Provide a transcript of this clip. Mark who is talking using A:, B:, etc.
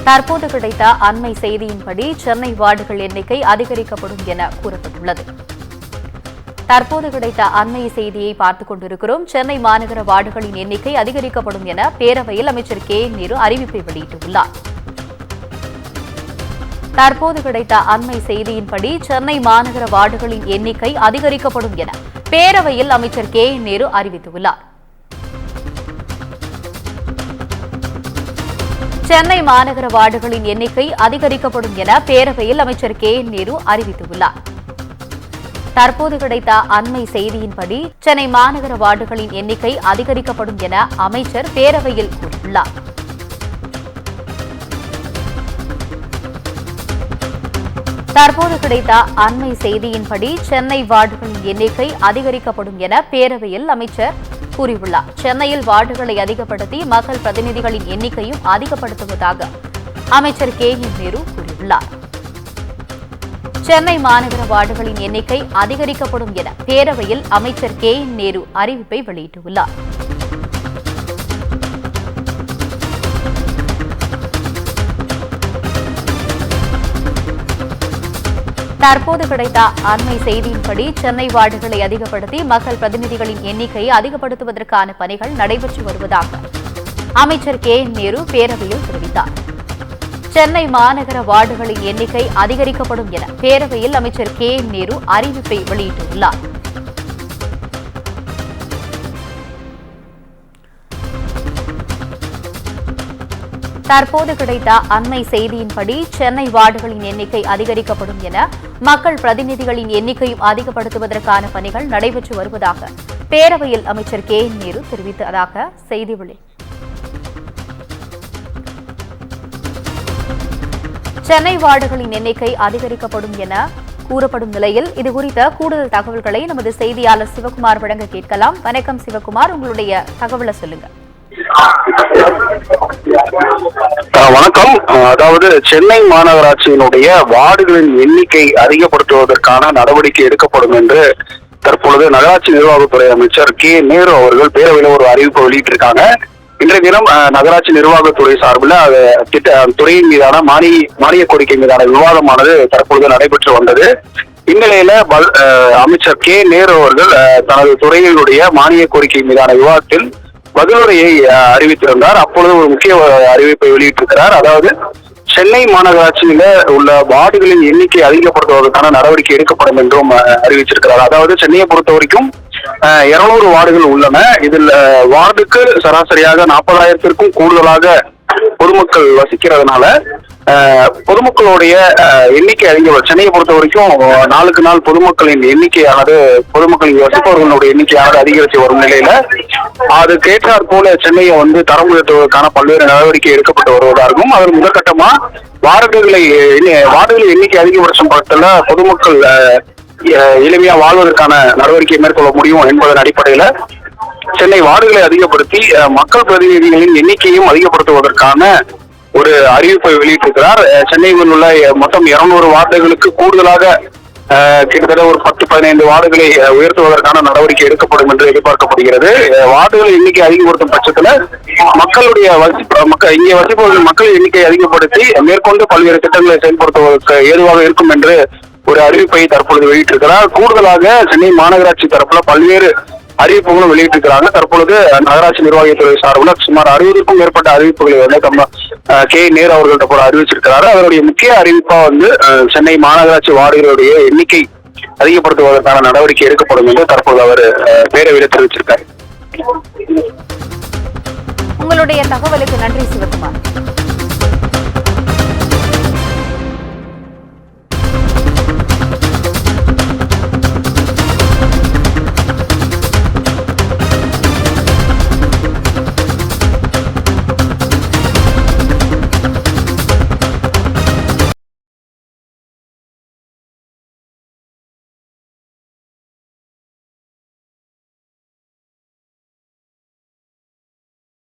A: தற்போது கிடைத்த அண்மை செய்தியின்படி சென்னை வார்டுகள் எண்ணிக்கை அதிகரிக்கப்படும் என கூறப்பட்டுள்ளது. தற்போது கிடைத்த அண்மை செய்தியை பார்த்துக் கொண்டிருக்கிறோம். சென்னை மாநகர வார்டுகளின் எண்ணிக்கை அதிகரிக்கப்படும் என பேரவையில் அமைச்சர் கே நேரு அறிவிப்பை வெளியிட்டுள்ளார். தற்போது கிடைத்த அண்மை செய்தியின்படி சென்னை மாநகர வார்டுகளின் எண்ணிக்கை அதிகரிக்கப்படும் என பேரவையில் அமைச்சர் கே நேரு அறிவித்துள்ளார். சென்னை மாநகர வார்டுகளின் எண்ணிக்கை அதிகரிக்கப்படும் என பேரவையில் அமைச்சர் கே நேரு அறிவித்துள்ளார். தற்போது கிடைத்த அண்மை செய்தியின்படி சென்னை மாநகர வார்டுகளின் எண்ணிக்கை அதிகரிக்கப்படும் என அமைச்சர் பேரவையில் கூறியுள்ளார். தற்போது கிடைத்த அண்மை செய்தியின்படி சென்னை வார்டுகளின் எண்ணிக்கை அதிகரிக்கப்படும் என பேரவையில் அமைச்சர் கூறியுள்ளார். சென்னையில் வார்டுகளை அதிகப்படுத்தி மக்கள் பிரதிநிதிகளின் எண்ணிக்கையும் அதிகப்படுத்துவதாக அமைச்சர் கே நேரு கூறியுள்ளார். சென்னை மாநகர வார்டுகளின் எண்ணிக்கை அதிகரிக்கப்படும் என பேரவையில் அமைச்சர் கே நேரு அறிவிப்பை வெளியிட்டுள்ளார். தற்போது கிடைத்த அண்மை செய்தியின்படி சென்னை வார்டுகளை அதிகப்படுத்தி மக்கள் பிரதிநிதிகளின் எண்ணிக்கையை அதிகப்படுத்துவதற்கான பணிகள் நடைபெற்று வருவதாக அமைச்சர் கே நேரு பேரவையில் தெரிவித்தார். சென்னை மாநகர வார்டுகளின் எண்ணிக்கை அதிகரிக்கப்படும் என பேரவையில் அமைச்சர் கே நேரு அறிவிப்பை வெளியிட்டுள்ளார். தற்போது கிடைத்த அண்மை செய்தியின்படி சென்னை வார்டுகளின் எண்ணிக்கை அதிகரிக்கப்படும் என மக்கள் பிரதிநிதிகளின் எண்ணிக்கையும் அதிகப்படுத்துவதற்கான பணிகள் நடைபெற்று வருவதாக பேரவையில் அமைச்சர் கே நேரு தெரிவித்ததாக செய்தி வெளியிட்டார். சென்னை வார்டுகளின் எண்ணிக்கை அதிகரிக்கப்படும் என கூறப்படும் நிலையில் இதுகுறித்த கூடுதல் தகவல்களை நமது செய்தியாளர் சிவகுமார் வழங்க கேட்கலாம். வணக்கம் சிவகுமார், உங்களுடைய தகவலை சொல்லுங்க.
B: வணக்கம். அதாவது சென்னை மாநகராட்சியினுடைய வார்டுகளின் எண்ணிக்கை அதிகப்படுத்துவதற்கான நடவடிக்கை எடுக்கப்படும் என்று தற்பொழுது நகராட்சி நிர்வாகத்துறை அமைச்சர் கே நேரு அவர்கள் பேரவையில் ஒரு அறிவிப்பு வெளியிட்டிருக்காங்க. இன்றைய தினம் நகராட்சி நிர்வாகத்துறை சார்பில் துறையின் மீதான மானிய கோரிக்கை மீதான விவாதமானது தற்பொழுது நடைபெற்று வந்தது. இந்நிலையில அமைச்சர் கே நேரு அவர்கள் தனது துறையினுடைய மானிய கோரிக்கை மீதான விவாதத்தில் பதிலுரையை அறிவித்திருந்தார். அப்பொழுது ஒரு முக்கிய அறிவிப்பை வெளியிட்டிருக்கிறார். அதாவது சென்னை மாநகராட்சியில உள்ள வார்டுகளின் எண்ணிக்கை அதிகப்படுத்துவதற்கான நடவடிக்கை எடுக்கப்படும் என்றும் அறிவிச்சிருக்கிறார். அதாவது சென்னையை பொறுத்த வரைக்கும் 200 வார்டுகள் உள்ளன. இதில் வார்டுக்கு சராசரியாக 40,000த்திற்கும் கூடுதலாக பொதுமக்கள் வசிக்கிறதுனால பொதுமக்களுடைய எண்ணிக்கை சென்னையை பொறுத்த வரைக்கும் நாளுக்கு நாள் பொதுமக்களின் எண்ணிக்கையானது பொதுமக்களின் வசிப்பவர்களுடைய எண்ணிக்கையானது அதிகரித்து வரும் நிலையில அதுக்கேற்றாற் போல சென்னையை தரம் உயர்த்துவதற்கான பல்வேறு நடவடிக்கை எடுக்கப்பட்டு வருவதாகவும் அதன் முதற்கட்டமா வார்டுகளின் எண்ணிக்கை அதிகபட்சம் பட்சத்துல பொதுமக்கள் எளிமையா வாழ்வதற்கான நடவடிக்கை மேற்கொள்ள முடியும் என்பதன் அடிப்படையில சென்னை வார்டுகளை அதிகப்படுத்தி மக்கள் பிரதிநிதிகளின் எண்ணிக்கையும் அதிகப்படுத்துவதற்கான ஒரு அறிவிப்பை வெளியிட்டிருக்கிறார். சென்னையில் உள்ள மொத்தம் 200 வார்டுகளுக்கு கூடுதலாக கிட்டத்தட்ட ஒரு 10-15 வார்டுகளை உயர்த்துவதற்கான நடவடிக்கை எடுக்கப்படும் என்று எதிர்பார்க்கப்படுகிறது. வார்டுகள் எண்ணிக்கை அதிகப்படுத்தும் பட்சத்துல இங்கே வசிப்பவர்கள் மக்கள் எண்ணிக்கை அதிகப்படுத்தி மேற்கொண்டு பல்வேறு திட்டங்களை செயல்படுத்துவதற்கு ஏதுவாக இருக்கும் என்று ஒரு அறிவிப்பை தற்பொழுது வெளியிட்டிருக்கிறார். கூடுதலாக சென்னை மாநகராட்சி தரப்புல பல்வேறு அறிவிப்புகளும் வெளியிட்டிருக்கிறாங்க. தற்பொழுது நகராட்சி நிர்வாகத்துறை சார்பில் சுமார் 60க்கும் மேற்பட்ட அறிவிப்புகளை கே நேரு அவர்கள்ட்ட கூட அறிவிச்சிருக்கிறாரு. அதனுடைய முக்கிய அறிவிப்பா சென்னை மாநகராட்சி வார்டுகளுடைய எண்ணிக்கை அதிகப்படுத்துவதற்கான நடவடிக்கை எடுக்கப்படும் என்று தற்போது அவர் பேரவையில் தெரிவிச்சிருக்காரு.
A: உங்களுடைய தகவலுக்கு நன்றி சிவகுமார்.